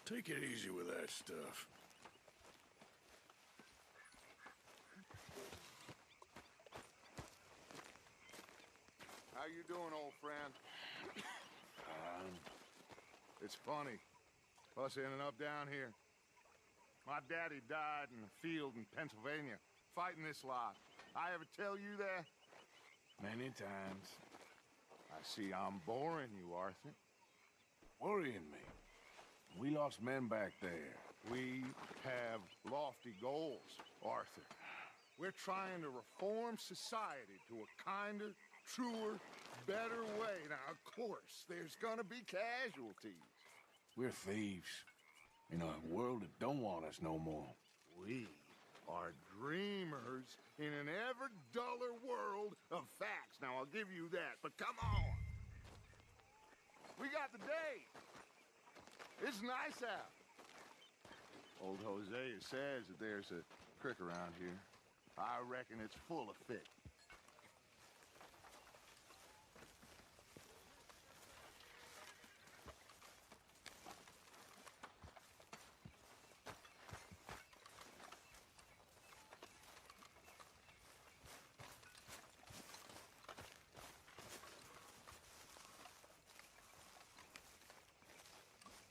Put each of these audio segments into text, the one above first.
Take it easy with that stuff. How you doing, old friend? It's funny, us ending up down here. My daddy died in a field in Pennsylvania, fighting this lot. I ever tell you that? Many times. I see I'm boring you, Arthur. Worrying me. We lost men back there. We have lofty goals, Arthur. We're trying to reform society to a kinder, truer, better way. Now, of course, there's gonna be casualties. We're thieves. In a world that don't want us no more. We are dreamers in an ever duller world of facts. Now, I'll give you that, but come on. We got the day. It's nice out. Old Hosea says that there's a creek around here. I reckon it's full of fish.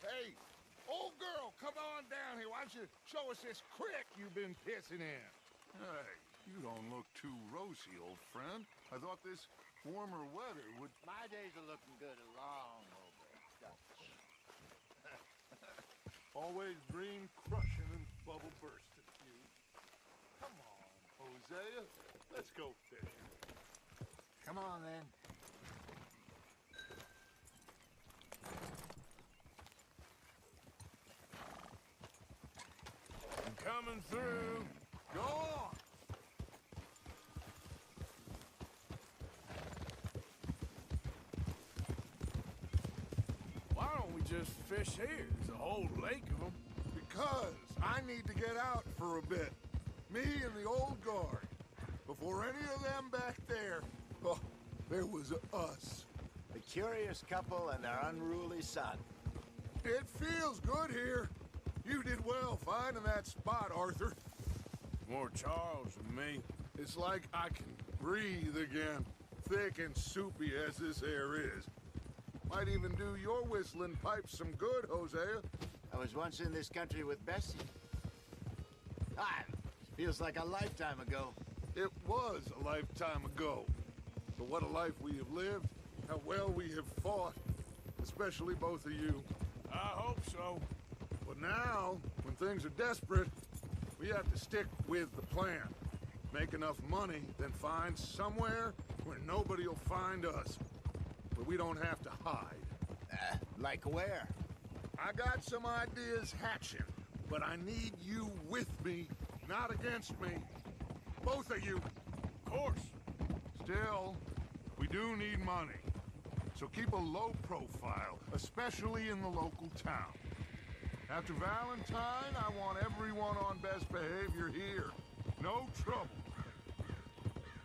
Hey, old girl, come on down here. Why don't you show us this creek you've been pissing in? Hey, you don't look too rosy, old friend. I thought this warmer weather would... My days are looking good along over Dutch. Always dream crushing and bubble bursting, you. Come on, Hosea. Let's go fishing. Come on, then. I'm coming through. Go on. Why don't we just fish here? There's a whole lake of them. Because I need to get out for a bit. Me and the old guard. Before any of them back there, oh, there was us. The curious couple and their unruly son. It feels good here. You did well finding that spot, Arthur. More Charles than me. It's like I can breathe again, thick and soupy as this air is. Might even do your whistling pipes some good, Hosea. I was once in this country with Bessie. Ah, feels like a lifetime ago. It was a lifetime ago. But what a life we have lived, how well we have fought, especially both of you. I hope so. But now, when things are desperate, we have to stick with the plan. Make enough money, then find somewhere where nobody will find us. Where we don't have to hide. Like where? I got some ideas hatching, but I need you with me, not against me. Both of you. Of course. Still, we do need money. So keep a low profile, especially in the local town. After Valentine, I want everyone on best behavior here. No trouble.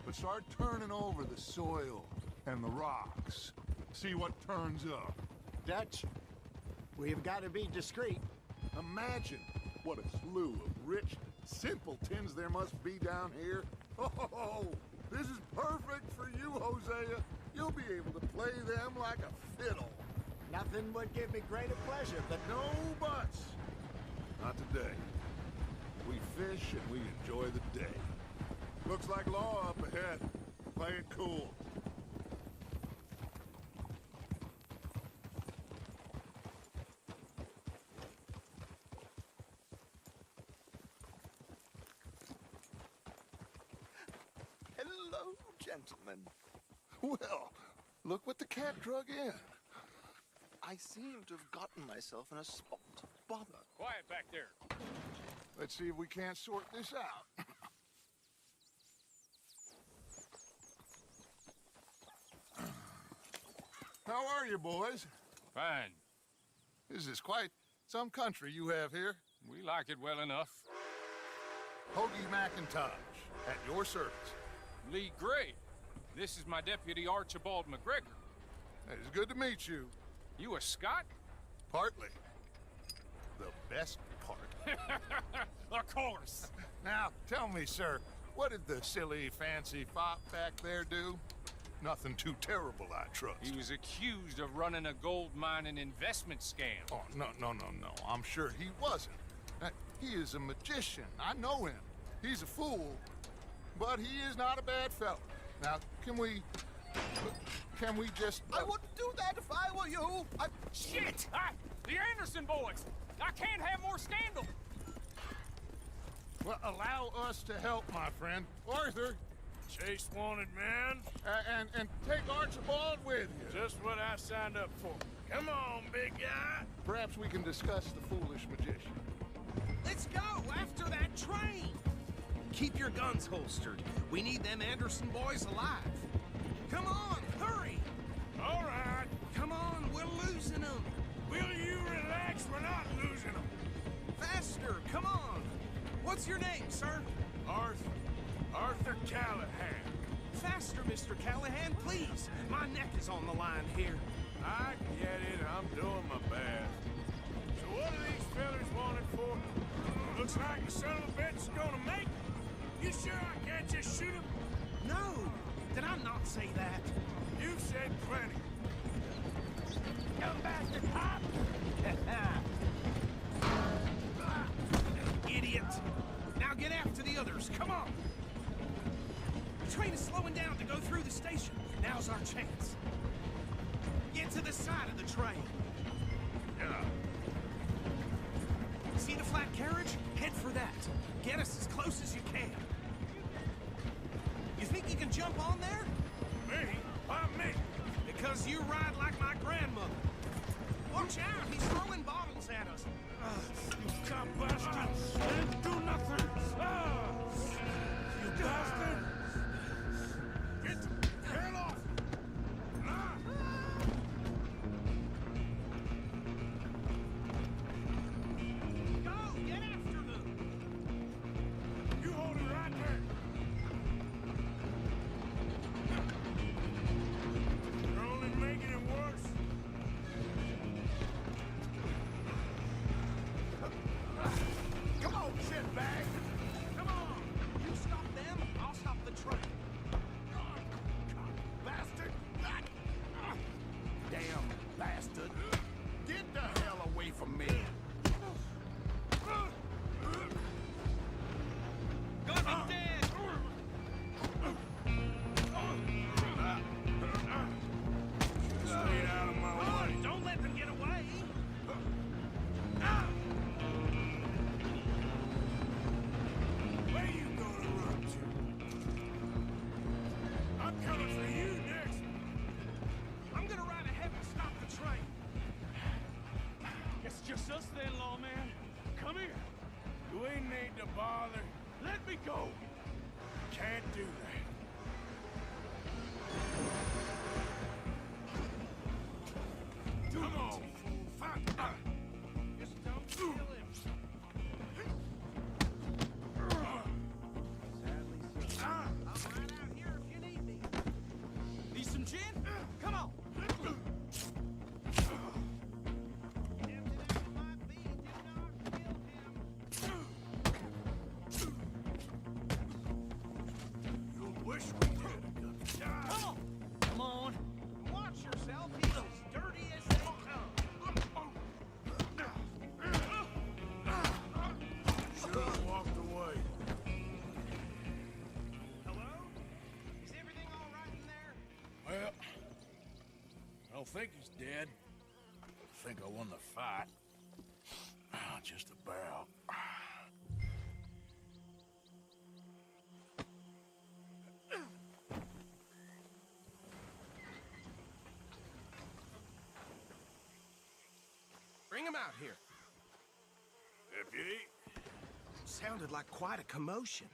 But start turning over the soil and the rocks. See what turns up. Dutch, we've got to be discreet. Imagine what a slew of rich simpletons there must be down here. Oh, this is perfect for you, Hosea. You'll be able to play them like a fiddle. Nothing would give me greater pleasure, but No buts. Not today. We fish and we enjoy the day. Looks like law up ahead. Play it cool. Hello, gentlemen. Well, look what the cat drug in. I seem to have gotten myself in a spot. Bother. Quiet back there. Let's see if we can't sort this out. How are you, boys? Fine. This is quite some country you have here. We like it well enough. Hoagie McIntosh, at your service. Lee Gray. This is my deputy Archibald McGregor. It's good to meet you. You a Scot? Partly. the best part. Of course. Now, tell me, sir, what did the silly, fancy fop back there do? Nothing too terrible, I trust. He was accused of running a gold mining investment scam. Oh, no. I'm sure he wasn't. He is a magician. I know him. He's a fool, but he is not a bad fellow. Now, can we just... I wouldn't do that if I were you. Shit! The Anderson boys! I can't have more scandal! Well, allow us to help, my friend. Arthur, Chase wanted man. and take Archibald with you. Just what I signed up for. Come on, big guy. Perhaps we can discuss the foolish magician. Let's go after that train. Keep your guns holstered. We need them Anderson boys alive. Come on, hurry. All right. Come on, we're losing them. Will you relax? We're not losing them. Faster, come on. What's your name, sir? Arthur Callahan. Faster, Mr. Callahan, please. My neck is on the line here. I get it. I'm doing my best. So what are these fellers wanted for? Looks like the son of a bitch is gonna make it. You sure I can't just shoot him? No, did I not say that? You've said plenty. Come bastard, hop! Idiot! Now get after the others, come on! The train is slowing down to go through the station. Now's our chance. Get to the side of the train. Yeah. See the flat carriage? Head for that. Get us as close as you can. You think you can jump on there? Me? Why me? Because you ride like my grandmother. Watch out, he's throwing bottles at us. You cop bastards! Didn't do nothing! You bastard! Get the hell off! Go, get after them! You hold it right there! You're only making it worse. Come on, shitbag! Come on! You stop them, I'll stop the train. Bastard! Damn bastard! Get the hell away from me! Gonna be dead! Stay out of my way. Don't let them get away! Where you gonna run to? I'm coming for you next. I'm gonna ride ahead and stop the train. It's just us then, lawman. Come here. You ain't need to bother. Let me go. Can't do that. Come on, fool. Fight. Just don't kill him. I'm right out here if you need me. Need some gin? Come on. Tempted as it might be, do not kill him. You wish we did. Come on. Come on. Watch yourself. He's as dirty as they come. Should have walked away. Hello? Is everything all right in there? Well, I don't think he's dead. I think I won the fight. Just about. Bring him out here. Deputy, Sounded like quite a commotion.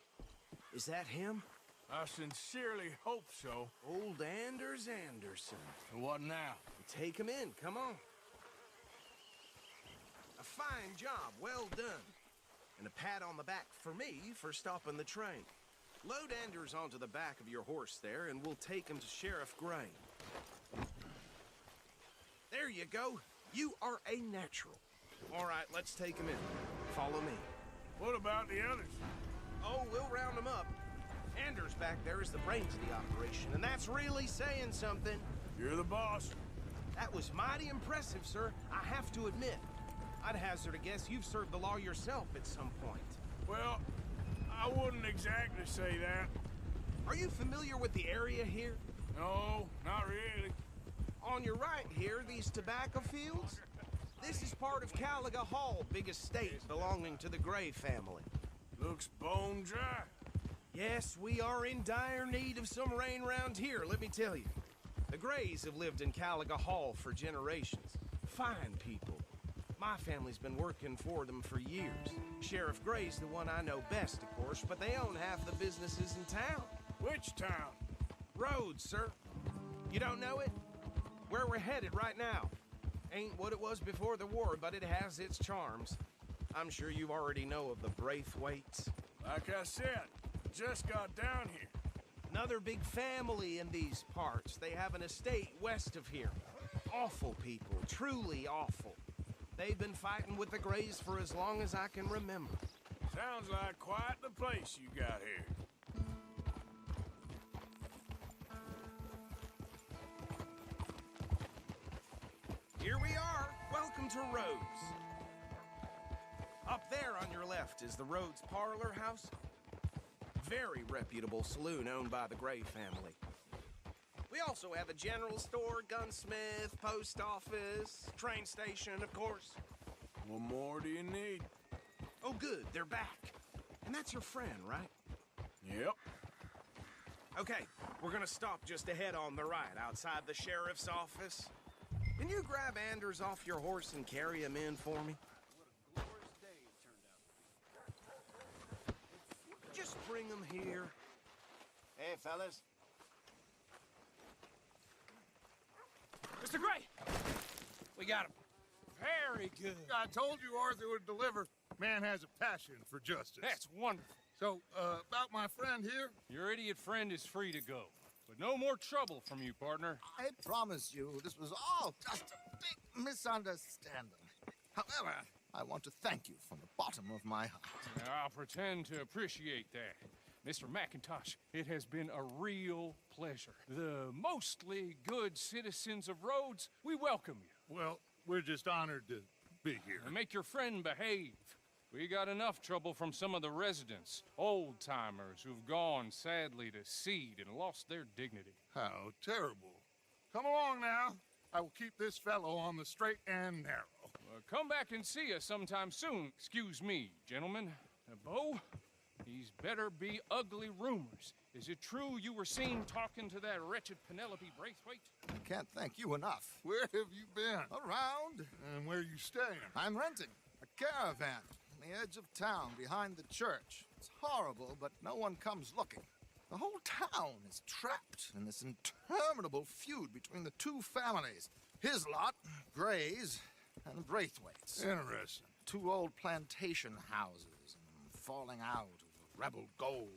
Is that him? I sincerely hope so. Old Anders Anderson. What now? Take him in, come on. A fine job, well done. And a pat on the back for me for stopping the train. Load Anders onto the back of your horse there, and we'll take him to Sheriff Gray. There you go. You are a natural. All right, let's take him in. Follow me. What about the others? Oh, we'll round them up. Anders back there is the brains of the operation, and that's really saying something. You're the boss. That was mighty impressive, sir. I have to admit. I'd hazard a guess you've served the law yourself at some point. Well, I wouldn't exactly say that. Are you familiar with the area here? No, not really. On your right here, these tobacco fields? This is part of Caliga Hall, big estate belonging to the Gray family. Looks bone dry. Yes, we are in dire need of some rain round here, let me tell you. The Grays have lived in Caliga Hall for generations. Fine people. My family's been working for them for years. Sheriff Gray's the one I know best, of course, but they own half the businesses in town. Which town? Rhodes, sir. You don't know it? Where we're headed right now. Ain't what it was before the war, but it has its charms. I'm sure you already know of the Braithwaites. Like I said, just got down here. Another big family in these parts. They have an estate west of here. Awful people, truly awful. They've been fighting with the Grays for as long as I can remember. Sounds like quite the place you got here. Here we are. Welcome to Rhodes. Up there on your left is the Rhodes Parlor House. Very reputable saloon owned by the Gray family. We also have a general store, gunsmith, post office, train station, of course. What more do you need? Oh, good, they're back. And that's your friend, right? Yep. Okay, we're gonna stop just ahead on the right, outside the sheriff's office. Can you grab Anders off your horse and carry him in for me? Just bring him here. Hey, fellas. Mr. Gray! We got him. Very good. I told you Arthur would deliver. Man has a passion for justice. That's wonderful. So, about my friend here? Your idiot friend is free to go. But no more trouble from you, partner. I promise you, this was all just a big misunderstanding. However, I want to thank you from the bottom of my heart. I'll pretend to appreciate that. Mr. McIntosh, it has been a real pleasure. The mostly good citizens of Rhodes, we welcome you. Well, we're just honored to be here. And make your friend behave. We got enough trouble from some of the residents, old-timers who've gone, sadly, to seed and lost their dignity. How terrible. Come along now. I will keep this fellow on the straight and narrow. Come back and see us sometime soon. Excuse me, gentlemen. Bo, these better be ugly rumors. Is it true you were seen talking to that wretched Penelope Braithwaite? I can't thank you enough. Where have you been? Around, And where are you staying? I'm renting a caravan on the edge of town behind the church. It's horrible, but no one comes looking. The whole town is trapped in this interminable feud between the two families. His lot, Gray's, and the Braithwaites. Interesting. Two old plantation houses, and falling out over rebel gold,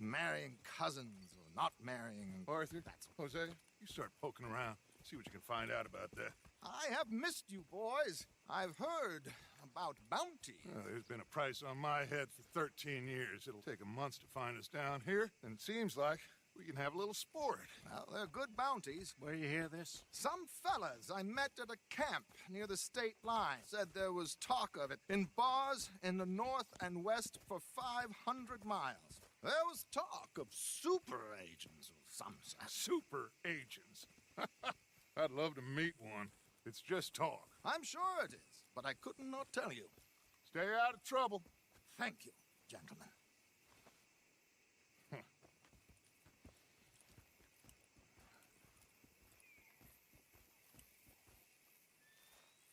and marrying cousins or not marrying. And Arthur, that's Jose, you start poking around. See what you can find out about that. I have missed you, boys. I've heard about bounty. Well, there's been a price on my head for 13 years. It'll take a month to find us down here, and it seems like we can have a little sport. Well, they're good bounties. Where you hear this? Some fellas I met at a camp near the state line said there was talk of it in bars in the north and west for 500 miles. There was talk of super agents or some such. Super agents. I'd love to meet one. It's just talk. I'm sure it is, but I could not tell you. Stay out of trouble. Thank you, gentlemen.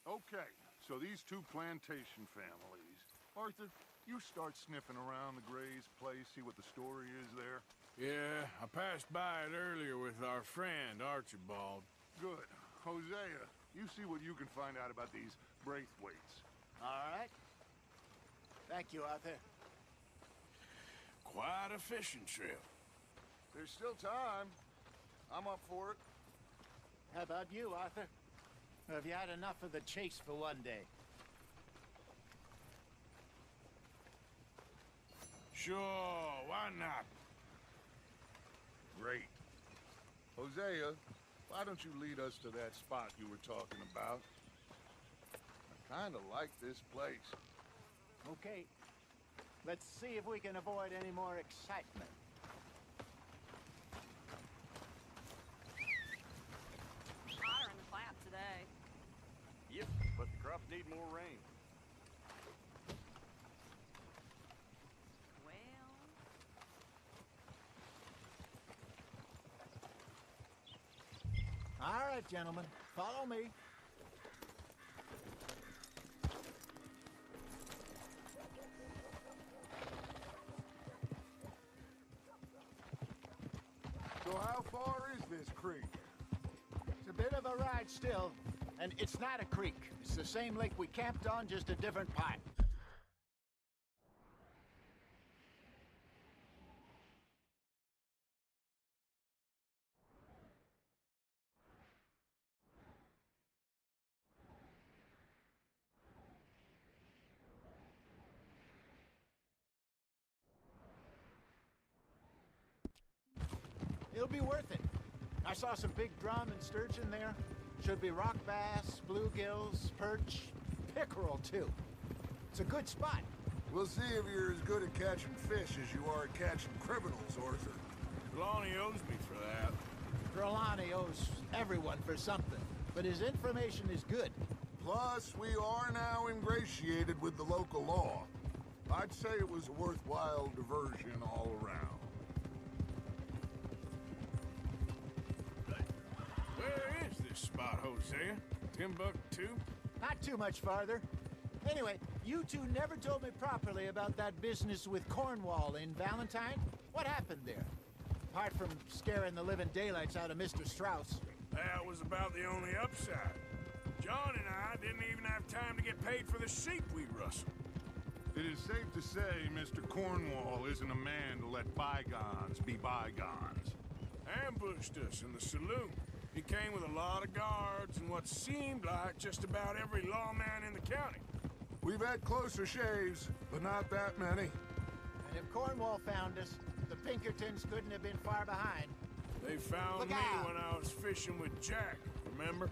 Okay, so these two plantation families. Arthur, you start sniffing around the Gray's place, see what the story is there. Yeah, I passed by it earlier with our friend, Archibald. Good. Hosea, you see what you can find out about these Braithwaites. All right. Thank you, Arthur. Quite a fishing trip. There's still time. I'm up for it. How about you, Arthur? Or have you had enough of the chase for one day? Sure, why not? Great. Hosea, why don't you lead us to that spot you were talking about? I kind of like this place. Okay. Let's see if we can avoid any more excitement. Hotter in the flap today. Yep, but the crops need more rain. Well, All right, gentlemen. Follow me. So how far is this creek? It's a bit of a ride still, and it's not a creek. It's the same lake we camped on, just a different part. It'll be worth it. I saw some big drum and sturgeon there. Should be rock bass, bluegills, perch, pickerel too. It's a good spot. We'll see if you're as good at catching fish as you are at catching criminals, Arthur. Lonnie owes me for that. Trelawney owes everyone for something, but his information is good. Plus, we are now ingratiated with the local law. I'd say it was a worthwhile diversion all around. Where is this spot, Hosea? Timbuktu? Not too much farther. Anyway, you two never told me properly about that business with Cornwall in Valentine. What happened there? Apart from scaring the living daylights out of Mr. Strauss. That was about the only upside. John and I didn't even have time to get paid for the sheep we rustled. It is safe to say Mr. Cornwall isn't a man to let bygones be bygones. Ambushed us in the saloon. He came with a lot of guards and what seemed like just about every lawman in the county. We've had closer shaves, but not that many. And if Cornwall found us, the Pinkertons couldn't have been far behind. They found Look me out. when I was fishing with Jack, remember?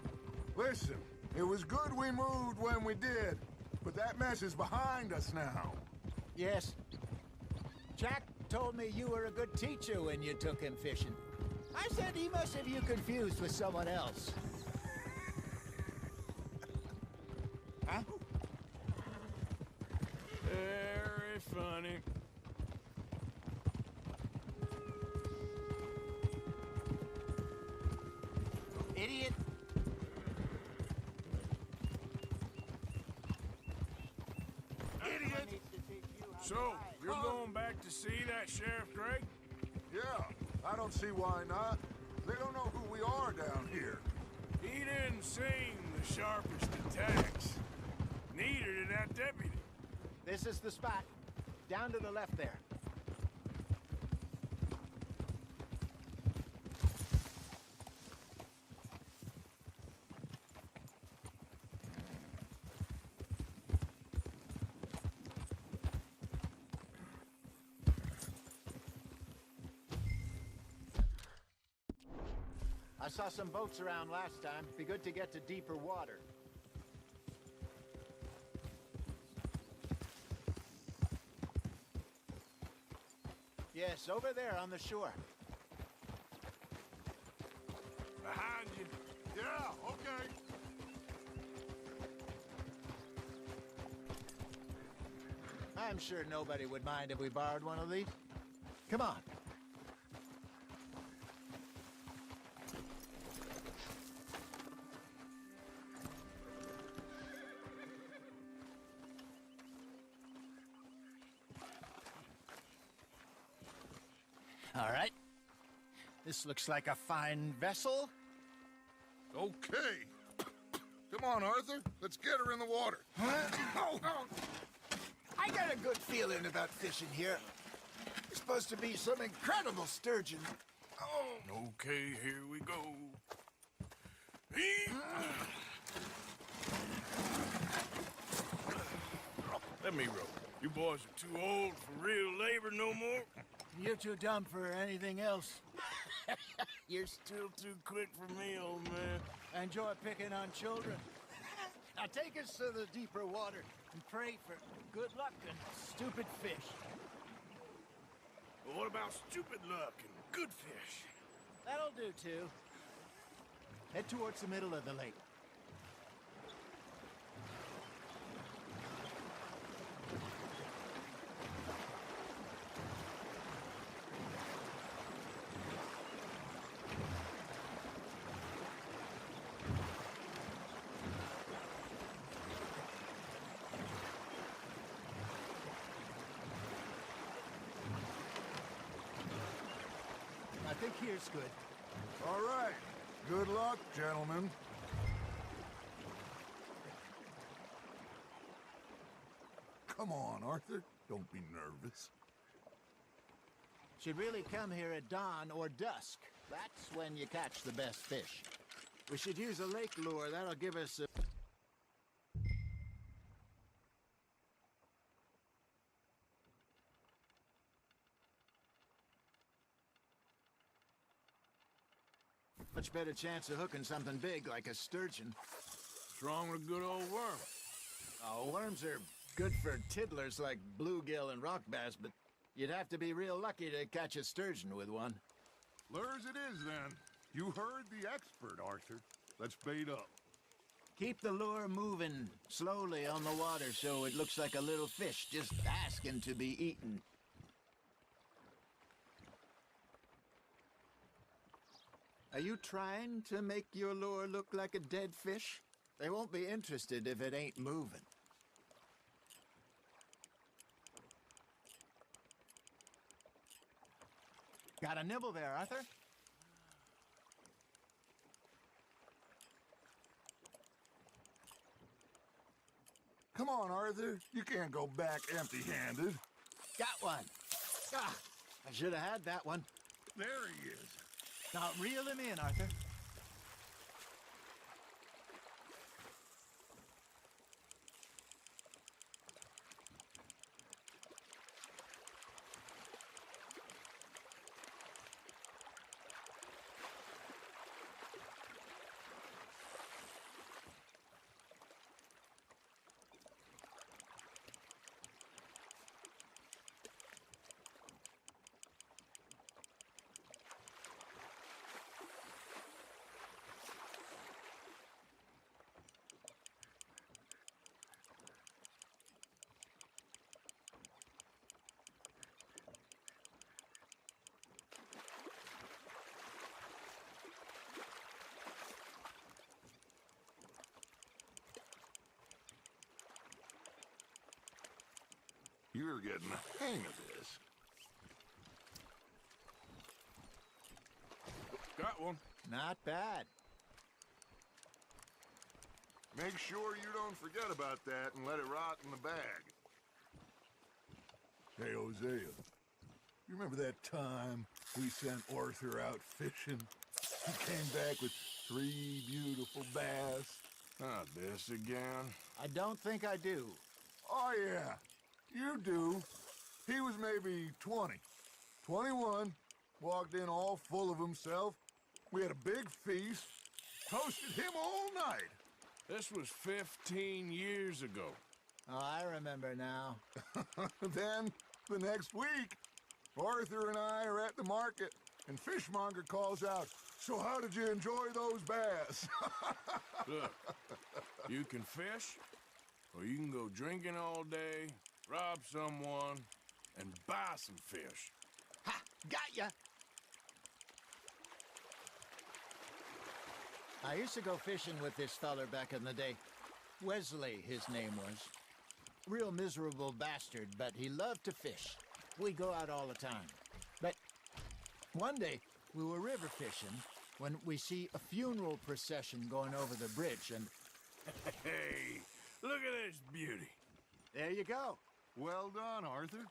Listen, it was good we moved when we did, but that mess is behind us now. Yes. Jack told me you were a good teacher when you took him fishing. I said he must have you confused with someone else. Huh? Very funny. Idiot. Idiot! So, you're going back to see that Sheriff Gray? Yeah, I don't see why not. They don't know who we are down here. He didn't seem the sharpest attacks. Neither did that deputy. This is the spot. Down to the left there. I saw some boats around last time. Be good to get to deeper water. Yes, over there on the shore. Behind you. Yeah, okay. I'm sure nobody would mind if we borrowed one of these. Come on. All right. This looks like a fine vessel. Okay. Come on, Arthur. Let's get her in the water. I got a good feeling about fishing here. It's supposed to be some incredible sturgeon. Okay, here we go. Let me row. You boys are too old for real labor no more? You're too dumb for anything else. You're still too quick for me, old man. Enjoy picking on children. Now take us to the deeper water and pray for good luck and stupid fish. Well, what about stupid luck and good fish? That'll do, too. Head towards the middle of the lake. I think here's good. All right. Good luck, gentlemen. Come on, Arthur. Don't be nervous. Should really come here at dawn or dusk. That's when you catch the best fish. We should use a lake lure. That'll give us a... much better chance of hooking something big like a sturgeon. What's wrong with good old worm? Oh, worms are good for tiddlers like bluegill and rock bass, but you'd have to be real lucky to catch a sturgeon with one. Lures it is, then. You heard the expert, Arthur. Let's bait up. Keep the lure moving slowly on the water so it looks like a little fish just asking to be eaten. Are you trying to make your lure look like a dead fish? They won't be interested if it ain't moving. Got a nibble there, Arthur? Come on, Arthur. You can't go back empty-handed. Got one. Ah, I should have had that one. There he is. Now reel him in, Arthur. You're getting the hang of this. Got one. Not bad. Make sure you don't forget about that and let it rot in the bag. Hey, Hosea, you remember that time we sent Arthur out fishing? He came back with 3 beautiful bass. Not this again. I don't think I do. Oh, yeah, you do. He was maybe 20, 21, walked in all full of himself. We had a big feast, toasted him all night. This was 15 years ago. Oh, I remember now. Then, the next week, Arthur and I are at the market, and Fishmonger calls out, "So how did you enjoy those bass?" Look, you can fish, or you can go drinking all day, rob someone, and buy some fish. Ha! Got ya! I used to go fishing with this feller back in the day. Wesley, his name was. Real miserable bastard, but he loved to fish. We'd go out all the time. But one day, we were river fishing when we see a funeral procession going over the bridge, and Hey, look at this beauty. there you go. Well done, Arthur.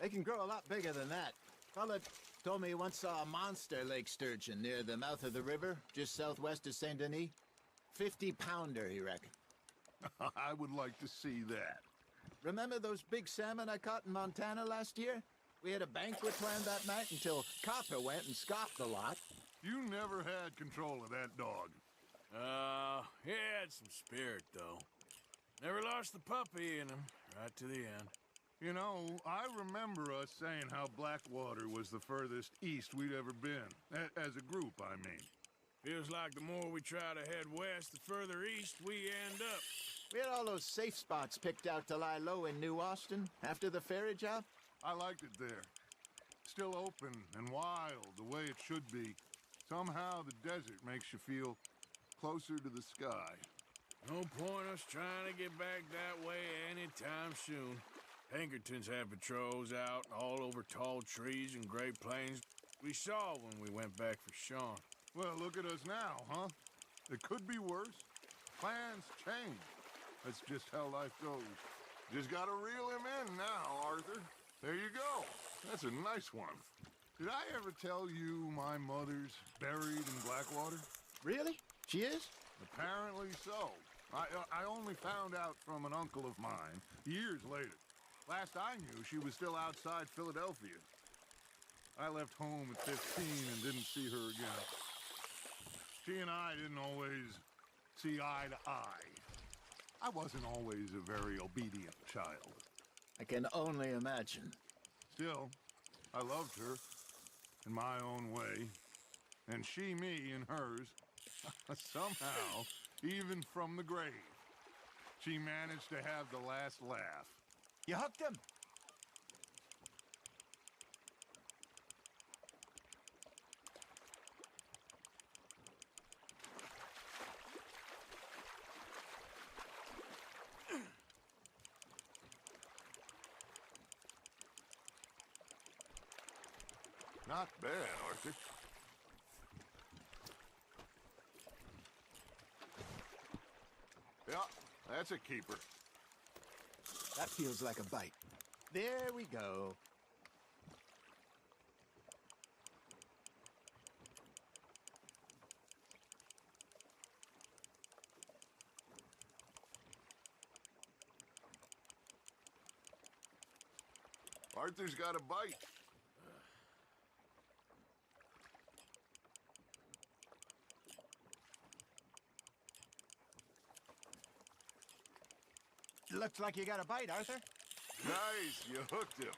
They can grow a lot bigger than that. Fella told me he once saw a monster lake sturgeon near the mouth of the river, just southwest of Saint Denis. 50-pounder, he reckoned. I would like to see that. Remember those big salmon I caught in Montana last year? We had a banquet planned that night until Copper went and scoffed a lot. You never had control of that dog. He had some spirit, though. Never lost the puppy in him, right to the end. You know, I remember us saying how Blackwater was the furthest east we'd ever been. As a group, I mean. Feels like the more we try to head west, the further east we end up. We had all those safe spots picked out to lie low in New Austin after the ferry job. I liked it there. Still open and wild, the way it should be. Somehow the desert makes you feel closer to the sky. No point us trying to get back that way anytime soon. Pinkertons had patrols out all over tall trees and Great Plains. We saw when we went back for Sean. Well, look at us now, huh? It could be worse. Plans change. That's just how life goes. Just gotta reel him in now, Arthur. There you go. That's a nice one. Did I ever tell you my mother's buried in Blackwater? Really? She is? Apparently so. I only found out from an uncle of mine years later. Last I knew, she was still outside Philadelphia. I left home at 15 and didn't see her again. She and I didn't always see eye to eye. I wasn't always a very obedient child. I can only imagine. Still, I loved her in my own way, and she me in hers. Somehow, even from the grave, she managed to have the last laugh. You hooked him? Not bad, Arthur. Yeah, that's a keeper. That feels like a bite. There we go. Arthur's got a bite. Looks like you got a bite, Arthur. Nice, you hooked him.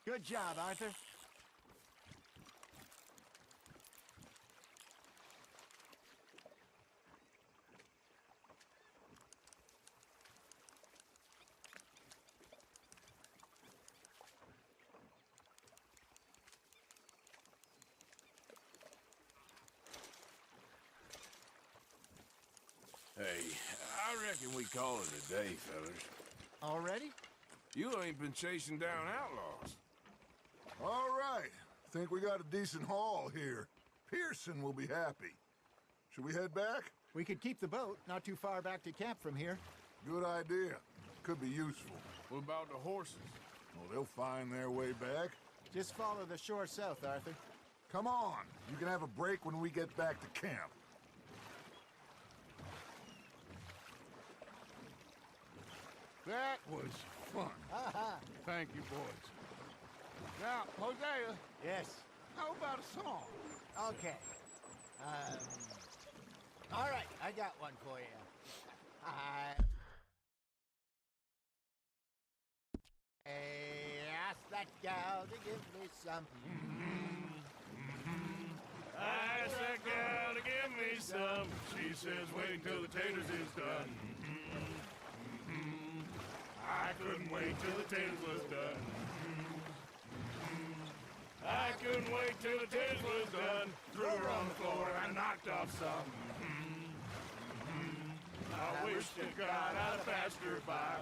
Good job, Arthur. Hey, I reckon we call it a day, fellas. Already? You ain't been chasing down outlaws. All right. Think we got a decent haul here. Pearson will be happy. Should we head back? We could keep the boat not too far back to camp from here. Good idea. Could be useful. What about the horses? Well, they'll find their way back. Just follow the shore south, Arthur. Come on. You can have a break when we get back to camp. That was fun. Thank you, boys. Now, Hosea, Yes. how about a song? Okay. All right, I got one for you. Ask that gal to give me some. I asked that gal to give me some. She says wait till the taters is done. I couldn't wait till the taters was done. I couldn't wait till the taters was done. Threw her on the floor and I knocked off some. I wish to God I'd have passed her by.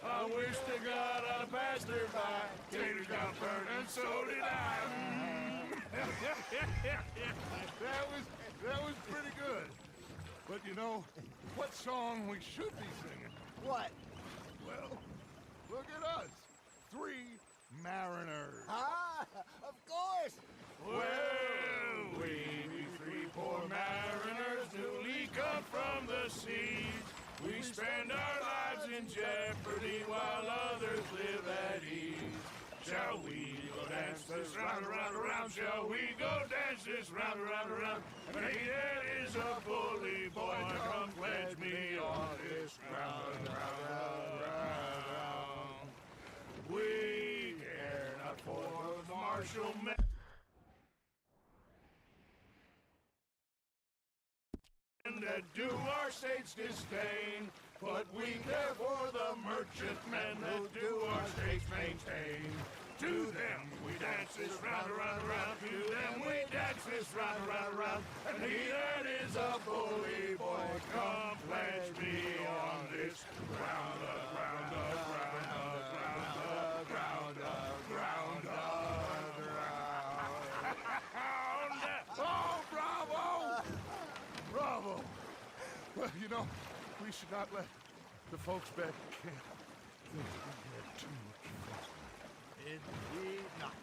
I wish to God I'd have passed her by. Taters got burned and so did I. That was pretty good. But you know, what song we should be singing? What? Well, look at us. 3 mariners. Ah, of course. Well, we be 3 poor mariners newly come from the seas. We spend our lives in jeopardy while others live at ease. Shall we go dance this round, around, around? Shall we go dance this round, around, around? And he that is a bully boy, come pledge me on this round, round, round, round. We care not for the martial men that do our states disdain, but we care for the merchantmen that do our states maintain. To them we dance this round, around, around. To them we dance this round, around, around. And he that is a bully boy, come pledge me on this round up, round up, round up, round up, round up, round up, round up. Oh, bravo! Bravo! Well, you know, we should not let the folks back at camp think we had too much fun. Indeed not.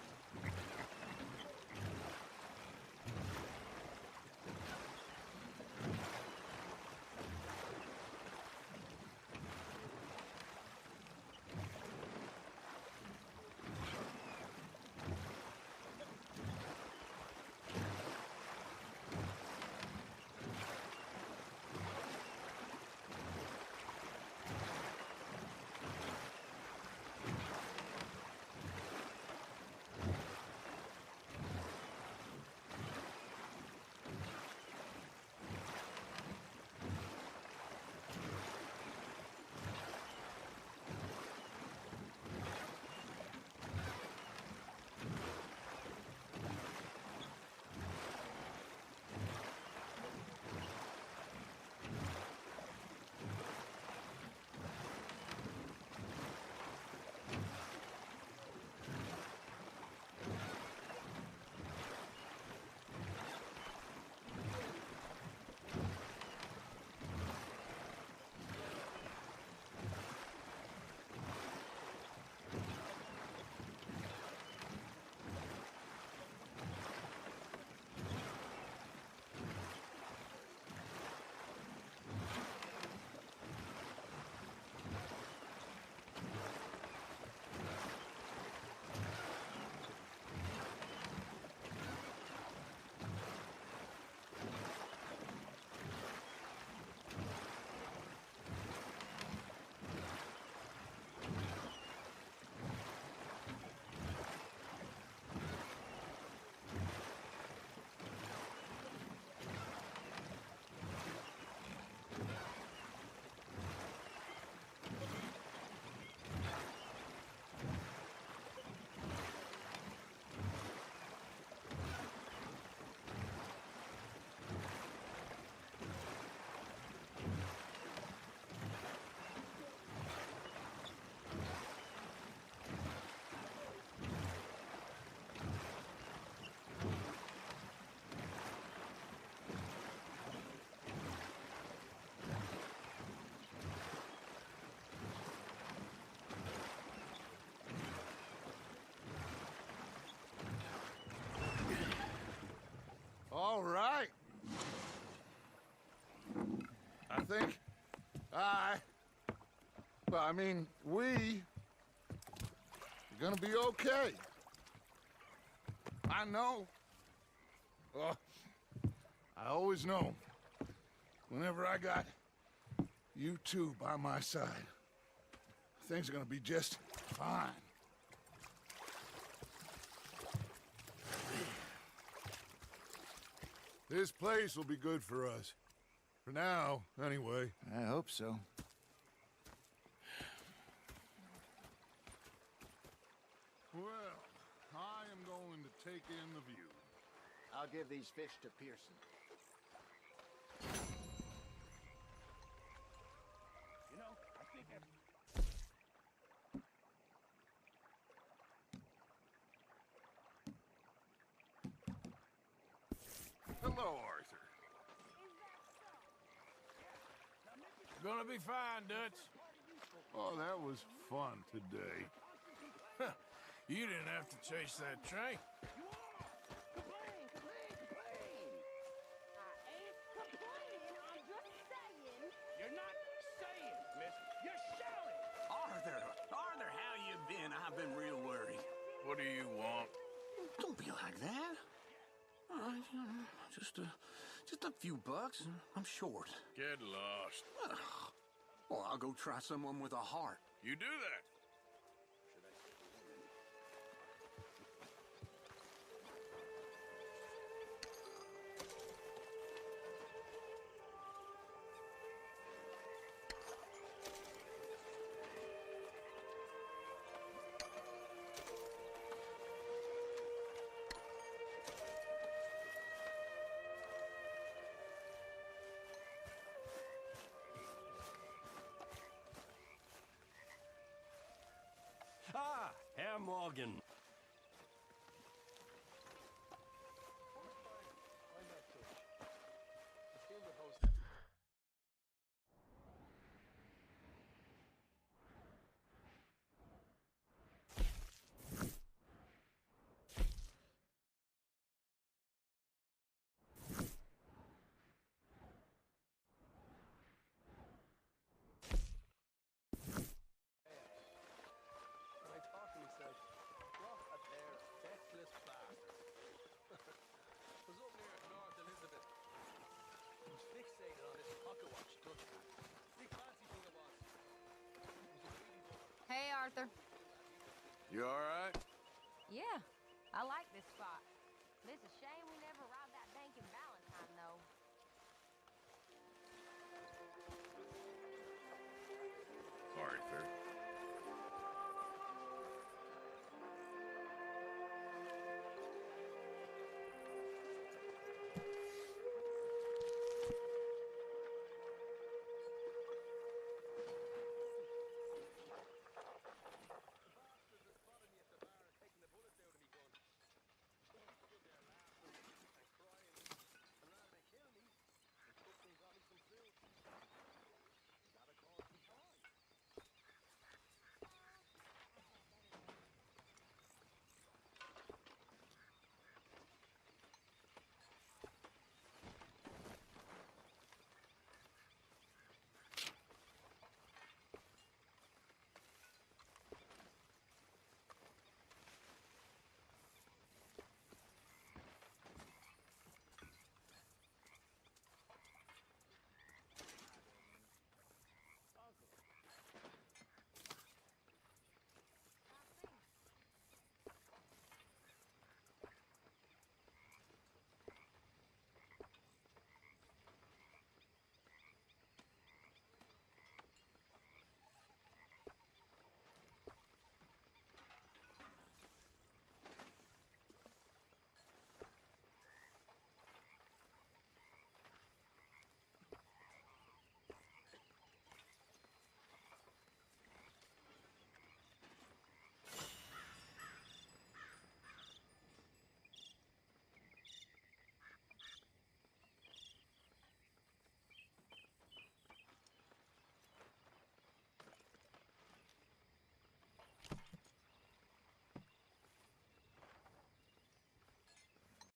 All right. I think we are gonna be okay. I know. I always know. Whenever I got you two by my side, things are gonna be just fine. This place will be good for us. For now, anyway. I hope so. Well, I am going to take in the view. I'll give these fish to Pearson. You know, I think Gonna be fine, Dutch. Oh, that was fun today. You didn't have to chase that train. Complain! I ain't complaining, I'm just saying. You're not saying, miss. You're shouting. Arthur, how you been? I've been real worried. What do you want? Don't be like that. Just a few bucks. I'm short. Get lost. Well, I'll go try someone with a heart. You do that. Ah, Herr Morgan. Hey, Arthur. You all right? Yeah, I like this spot. It's a shame we never ride.